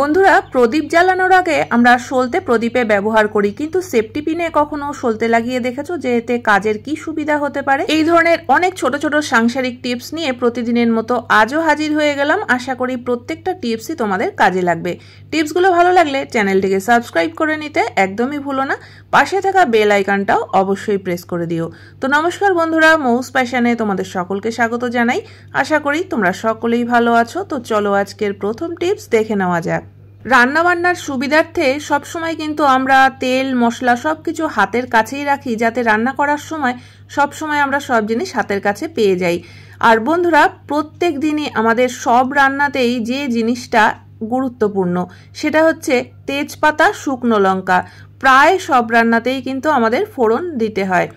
বন্ধুরা প্রদীপ জ্বালানোর আগে আমরা সলতে প্রদীপে ব্যবহার করি, কিন্তু সেফটি পিনে কখনো সলতে লাগিয়ে দেখেছো যে এতে কাজের কি সুবিধা হতে পারে? এই ধরনের অনেক ছোট ছোট সাংসারিক টিপস নিয়ে প্রতিদিনের মতো আজও হাজির হয়ে গেলাম। আশা করি প্রত্যেকটা টিপসই তোমাদের কাজে লাগবে। টিপসগুলো ভালো লাগলে চ্যানেলটিকে সাবস্ক্রাইব করে নিতে একদমই ভুলো না, পাশে থাকা বেল আইকনটাও অবশ্যই প্রেস করে দিও। তো নমস্কার বন্ধুরা, মৌস প্যাশনে তোমাদের সকলকে স্বাগত জানাই। আশা করি তোমরা সকলেই ভালো আছো। তো চলো আজকের প্রথম টিপস দেখে নেওয়া যাক। রান্নাবান্নার সুবিধার্থে সবসময় কিন্তু আমরা তেল মশলা সবকিছু হাতের কাছেই রাখি, যাতে রান্না করার সময় সবসময় আমরা সব জিনিস হাতের কাছে পেয়ে যাই। আর বন্ধুরা, প্রত্যেক দিনই আমাদের সব রান্নাতেই যে জিনিসটা গুরুত্বপূর্ণ সেটা হচ্ছে তেজপাতা, শুকনো লঙ্কা। প্রায় সব রান্নাতেই কিন্তু আমাদের ফোড়ন দিতে হয়।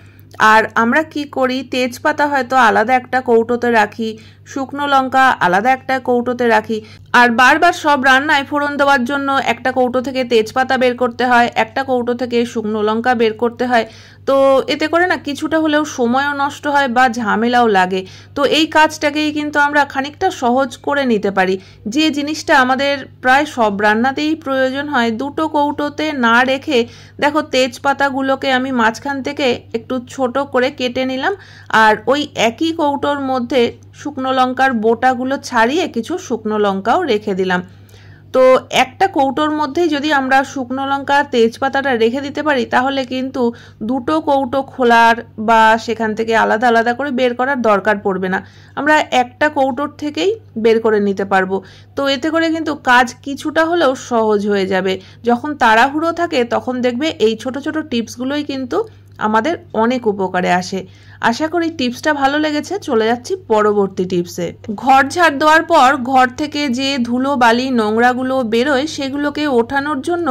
আর আমরা কি করি, তেজপাতা হয়তো আলাদা একটা কৌটোতে রাখি, শুকনো লঙ্কা আলাদা একটা কৌটোতে রাখি, আর বারবার সব রান্নায় ফোড়ন দেওয়ার জন্য একটা কৌটো থেকে তেজপাতা বের করতে হয়, একটা কৌটো থেকে শুকনো লঙ্কা বের করতে হয়। তো এতে করে না কিছুটা হলেও সময়ও নষ্ট হয় বা ঝামেলাও লাগে। তো এই কাজটাকেই কিন্তু আমরা খানিকটা সহজ করে নিতে পারি। যে জিনিসটা আমাদের প্রায় সব রান্নাতেই প্রয়োজন হয়, দুটো কৌটোতে না রেখে দেখো তেজপাতাগুলোকে আমি মাঝখান থেকে একটু ছোট করে কেটে নিলাম, আর ওই একই কৌটোর মধ্যে শুকনো লঙ্কার বোটাগুলো ছাড়িয়ে কিছু শুকনো লঙ্কাও রেখে দিলাম। তো একটা কৌটোর মধ্যেই যদি আমরা শুকনো লঙ্কা তেজপাতাটা রেখে দিতে পারি, তাহলে কিন্তু দুটো কৌটো খোলার বা সেখান থেকে আলাদা আলাদা করে বের করার দরকার পড়বে না। আমরা একটা কৌটোর থেকেই বের করে নিতে পারবো। তো এতে করে কিন্তু কাজ কিছুটা হলেও সহজ হয়ে যাবে। যখন তাড়াহুড়ো থাকে তখন দেখবে এই ছোট ছোট টিপসগুলোই কিন্তু আমাদের অনেক উপকারে আসে। আশা করি টিপসটা ভালো লেগেছে। চলে যাচ্ছি পরবর্তী টিপসে। ঘর ঝাড় দেওয়ার পর ঘর থেকে যে ধুলো বালি নোংরাগুলো বেরোয় সেগুলোকে ওঠানোর জন্য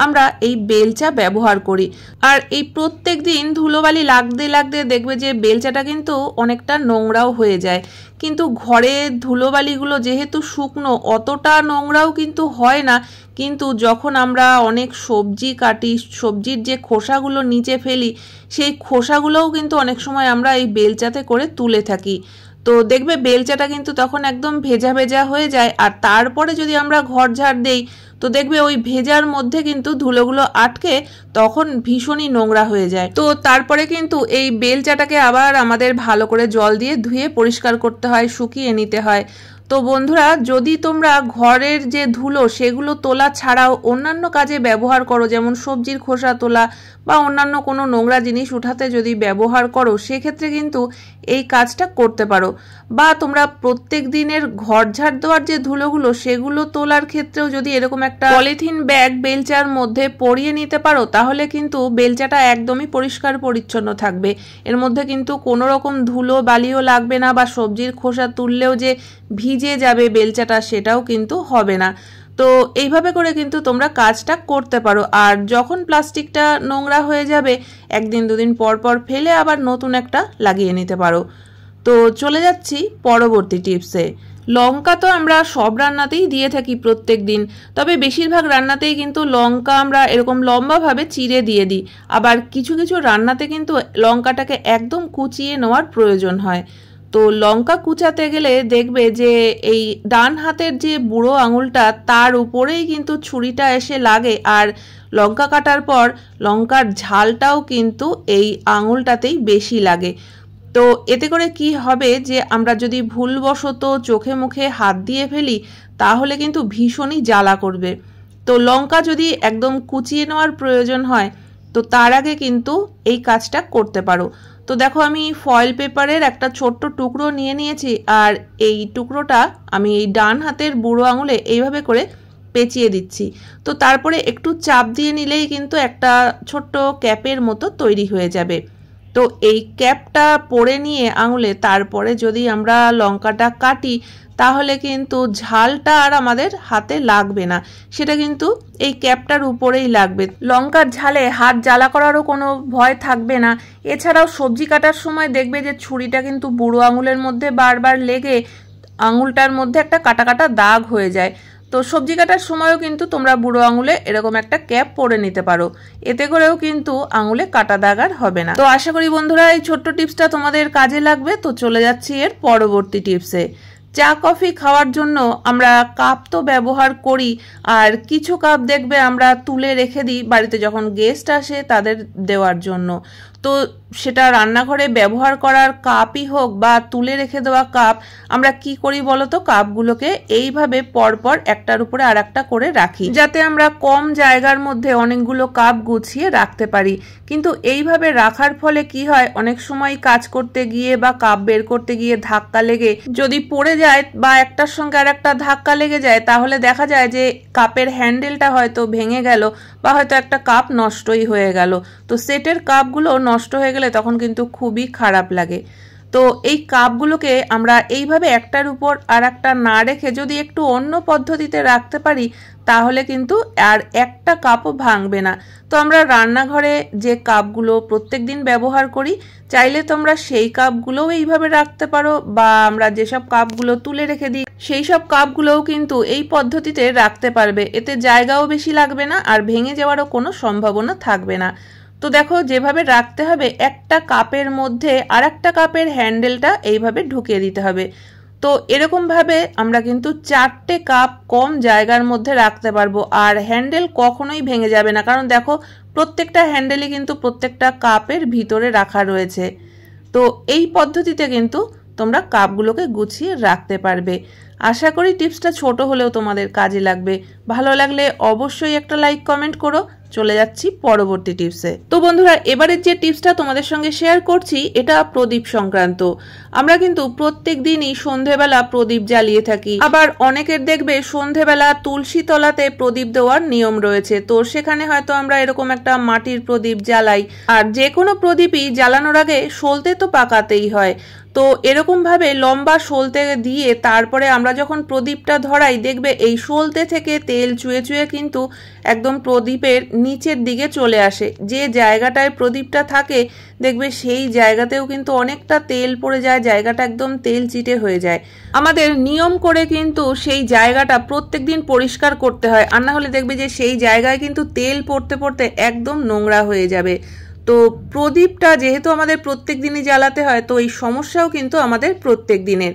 আমরা এই বেলচা ব্যবহার করি। আর এই প্রত্যেক দিন ধুলোবালি লাগতে লাগতে দেখবে যে বেলচাটা কিন্তু অনেকটা নোংরাও হয়ে যায়। কিন্তু ঘরে ধুলোবালিগুলো যেহেতু শুকনো, অতটা নোংরাও কিন্তু হয় না। কিন্তু যখন আমরা অনেক সবজি কাটি, সবজির যে খোসাগুলো নিচে ফেলি, সেই খোসাগুলোও কিন্তু অনেক সময় আমরা এই বেলচাতে করে তুলে থাকি। তো দেখবে বেলচাটা কিন্তু তখন একদম ভেজা ভেজা হয়ে যায়। আর তারপরে যদি আমরা ঘর ঝাড় দেই, তো দেখবে ওই ভেজার মধ্যে কিন্তু ধুলোগুলো আটকে তখন ভীষণই নোংরা হয়ে যায়। তো তারপরে কিন্তু এই বেলচাটাকে আবার আমাদের ভালো করে জল দিয়ে ধুয়ে পরিষ্কার করতে হয়, শুকিয়ে নিতে হয়। তো বন্ধুরা, যদি তোমরা ঘরের যে ধুলো সেগুলো তোলা ছাড়াও অন্যান্য কাজে ব্যবহার করো, যেমন সবজির খোসা তোলা বা অন্যান্য কোনো নোংরা জিনিস উঠাতে যদি ব্যবহার করো, সেক্ষেত্রে কিন্তু এই কাজটা করতে পারো। বা তোমরা প্রত্যেক দিনের ঘর ঝাড় দেওয়ার যে ধুলোগুলো সেগুলো তোলার ক্ষেত্রেও যদি এরকম একটা পলিথিন ব্যাগ বেলচার মধ্যে পরিয়ে নিতে পারো, তাহলে কিন্তু বেলচাটা একদমই পরিষ্কার পরিচ্ছন্ন থাকবে। এর মধ্যে কিন্তু কোনো রকম ধুলো বালিও লাগবে না, বা সবজির খোসা তুললেও যে ভিজে যাবে বেলচাটা সেটাও কিন্তু হবে না। তো এইভাবে করে কিন্তু তোমরা কাজটা করতে পারো। আর যখন প্লাস্টিকটা নোংরা হয়ে যাবে, একদিন দুদিন পর পর ফেলে আবার নতুন একটা লাগিয়ে নিতে পারো। তো চলে যাচ্ছি পরবর্তী টিপসে। লঙ্কা তো আমরা সব রান্নাতেই দিয়ে থাকি প্রত্যেক দিন, তবে বেশিরভাগ রান্নাতেই কিন্তু লঙ্কা আমরা এরকম লম্বাভাবে চিড়ে দিয়ে দিই। আবার কিছু কিছু রান্নাতে কিন্তু লঙ্কাটাকে একদম কুচিয়ে নেওয়ার প্রয়োজন হয়। তো লঙ্কা কুচাতে গেলে দেখবে যে এই ডান হাতের যে বুড়ো আঙুলটা, তার উপরেই কিন্তু ছুরিটা এসে লাগে। আর লঙ্কা কাটার পর লঙ্কার ঝালটাও কিন্তু এই আঙুলটাতেই বেশি লাগে। তো এতে করে কি হবে, যে আমরা যদি ভুলবশত চোখে মুখে হাত দিয়ে ফেলি, তাহলে কিন্তু ভীষণই জ্বালা করবে। তো লঙ্কা যদি একদম কুচিয়ে নেওয়ার প্রয়োজন হয়, তো তার আগে কিন্তু এই কাজটা করতে পারো। তো দেখো, আমি ফয়েল পেপারের একটা ছোট্ট টুকরো নিয়ে নিয়েছি, আর এই টুকরোটা আমি এই ডান হাতের বুড়ো আঙুলে এইভাবে করে পেঁচিয়ে দিচ্ছি। তো তারপরে একটু চাপ দিয়ে নিলেই কিন্তু একটা ছোট্ট ক্যাপের মতো তৈরি হয়ে যাবে। তো এই ক্যাপটা পরে নিয়ে আঙুলে তারপরে যদি আমরা লঙ্কাটা কাটি, তাহলে কিন্তু ঝালটা আর আমাদের হাতে লাগবে না, সেটা কিন্তু এই ক্যাপটার উপরেই লাগবে। লঙ্কার ঝালে হাত জ্বালা করারও কোনো ভয় থাকবে না। এছাড়াও সবজি কাটার সময় দেখবে যে ছুরিটা কিন্তু বুড়ো আঙুলের মধ্যে বারবার লেগে আঙুলটার মধ্যে একটা কাটা কাটা দাগ হয়ে যায়। তো সবজি কাটার সময়ও কিন্তু তোমরা বুড়ো আঙুলে এরকম একটা ক্যাপ পরে নিতে পারো, এতে করেও কিন্তু আঙুলে কাটা দাগ আর হবে না। তো আশা করি বন্ধুরা এই ছোট্ট টিপসটা তোমাদের কাজে লাগবে। তো চলে যাচ্ছি এর পরবর্তী টিপসে। চা কফি খাওয়ার জন্য আমরা কাপ তো ব্যবহার করি, আর কিছু কাপ দেখবে আমরা তুলে রেখে দিই বাড়িতে যখন গেস্ট আসে তাদের দেওয়ার জন্য। তো সেটা রান্নাঘরে ব্যবহার করার কাপই হোক বা তুলে রেখে দেওয়া কাপ, আমরা কি করি বলতো, কাপগুলোকে এইভাবে পরপর একটার উপরে আর একটা করে রাখি, যাতে আমরা কম জায়গার মধ্যে অনেকগুলো কাপ গুছিয়ে রাখতে পারি। কিন্তু এইভাবে রাখার ফলে কি হয়, অনেক সময় কাজ করতে গিয়ে বা কাপ বের করতে গিয়ে ধাক্কা লেগে যদি পড়ে যায় বা একটার সঙ্গে আর একটা ধাক্কা লেগে যায়, তাহলে দেখা যায় যে কাপের হ্যান্ডেলটা হয়তো ভেঙে গেল বা হয়তো একটা কাপ নষ্টই হয়ে গেল। তো সেটের কাপগুলো নষ্ট হয়ে গেলে তখন কিন্তু খুবই খারাপ লাগে। তো এই কাপগুলোকে আমরা এইভাবে একটার উপর আর একটা না রেখে যদি একটু অন্য পদ্ধতিতে রাখতে পারি, তাহলে কিন্তু আর একটা কাপও ভাঙবে না। তো আমরা রান্নাঘরে যে কাপগুলো প্রত্যেকদিন ব্যবহার করি, চাইলে তোমরা সেই কাপগুলোও এইভাবে রাখতে পারো, বা আমরা যেসব কাপগুলো তুলে রেখে দিই সেই সব কাপগুলোও কিন্তু এই পদ্ধতিতে রাখতে পারবে। এতে জায়গাও বেশি লাগবে না আর ভেঙে যাওয়ারও কোনো সম্ভাবনা থাকবে না। তো দেখো যেভাবে রাখতে হবে, একটা কাপের মধ্যে আর একটা কাপের হ্যান্ডেলটা এইভাবে ঢুকিয়ে দিতে হবে। তো এরকম ভাবে আমরা কিন্তু 4টে কাপ কম জায়গার মধ্যে রাখতে পারবো, আর হ্যান্ডেল কখনোই ভেঙে যাবে না, কারণ দেখো প্রত্যেকটা হ্যান্ডেলই কিন্তু প্রত্যেকটা কাপের ভিতরে রাখা রয়েছে। তো এই পদ্ধতিতে কিন্তু তোমরা কাপগুলোকে গুছিয়ে রাখতে পারবে। আশা করি টিপসটা ছোট হলেও তোমাদের কাজে লাগবে। ভালো লাগলে অবশ্যই একটা লাইক কমেন্ট করো। চলে যাচ্ছি পরবর্তী টিপসে। তো বন্ধুরা, এবারের যে টিপসটা তোমাদের সঙ্গে শেয়ার করছি এটা প্রদীপ সংক্রান্ত। আমরা কিন্তু প্রত্যেক দিনই সন্ধেবেলা প্রদীপ জ্বালিয়ে থাকি, আবার অনেকের দেখবে সন্ধেবেলা তুলসী তলাতে প্রদীপ দেওয়ার নিয়ম রয়েছে। তো সেখানে হয়তো আমরা এরকম একটা মাটির প্রদীপ জ্বালাই, আর যে কোনো প্রদীপই জ্বালানোর আগে সলতে তো পাকাতেই হয়। তো এরকম ভাবে লম্বা সলতে দিয়ে তারপরে আমরা যখন প্রদীপটা ধরাই, দেখবে এই সলতে থেকে তেল চুয়ে চুয়ে কিন্তু একদম প্রদীপের নিচের দিকে চলে আসে। যে জায়গাটায় প্রদীপটা থাকে দেখবে সেই জায়গাতেও কিন্তু অনেকটা তেল পড়ে যায়, জায়গাটা একদম তেল চিটে হয়ে যায়। আমাদের নিয়ম করে কিন্তু সেই জায়গাটা প্রত্যেকদিন পরিষ্কার করতে হয়, আর না হলে দেখবে যে সেই জায়গায় কিন্তু তেল পড়তে পড়তে একদম নোংরা হয়ে যাবে। তো প্রদীপটা যেহেতু আমাদের প্রত্যেক দিনই জ্বালাতে হয়, তো এই সমস্যাও কিন্তু আমাদের প্রত্যেক দিনের।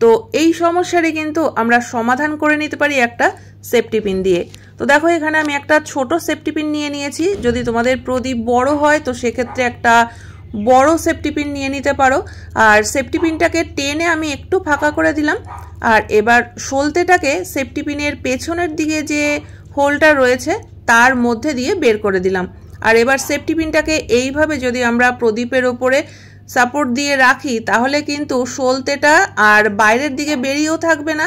তো এই সমস্যারই কিন্তু আমরা সমাধান করে নিতে পারি একটা সেফটি পিন দিয়ে। তো দেখো এখানে আমি একটা ছোট সেফটি পিন নিয়ে নিয়েছি। যদি তোমাদের প্রদীপ বড় হয় তো সেক্ষেত্রে একটা বড় সেফটি পিন নিয়ে নিতে পারো। আর সেফটি পিনটাকে টেনে আমি একটু ফাঁকা করে দিলাম, আর এবার সলতেটাকে সেফটি পিনের পেছনের দিকে যে হোলটা রয়েছে তার মধ্যে দিয়ে বের করে দিলাম। আর এবার সেফটি পিনটাকে এইভাবে যদি আমরা প্রদীপের ওপরে সাপোর্ট দিয়ে রাখি, তাহলে কিন্তু সলতেটা আর বাইরের দিকে বেরিয়েও থাকবে না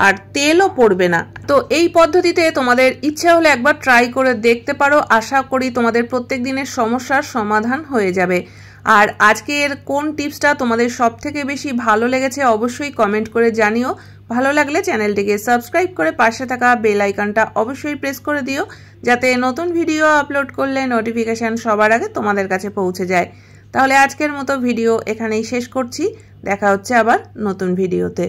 আর তেলও পড়বে না। তো এই পদ্ধতিতে তোমাদের ইচ্ছা হলে একবার ট্রাই করে দেখতে পারো। আশা করি তোমাদের প্রত্যেক দিনের সমস্যার সমাধান হয়ে যাবে। আর আজকের কোন টিপসটা তোমাদের সব থেকে বেশি ভালো লেগেছে অবশ্যই কমেন্ট করে জানিও। ভালো লাগলে চ্যানেলটিকে সাবস্ক্রাইব করে পাশে থাকা বেল আইকনটা অবশ্যই প্রেস করে দিও, যাতে নতুন ভিডিও আপলোড করলে নোটিফিকেশন সবার আগে তোমাদের কাছে পৌঁছে যায়। তাহলে আজকের মতো ভিডিও এখানেই শেষ করছি। দেখা হচ্ছে আবার নতুন ভিডিওতে।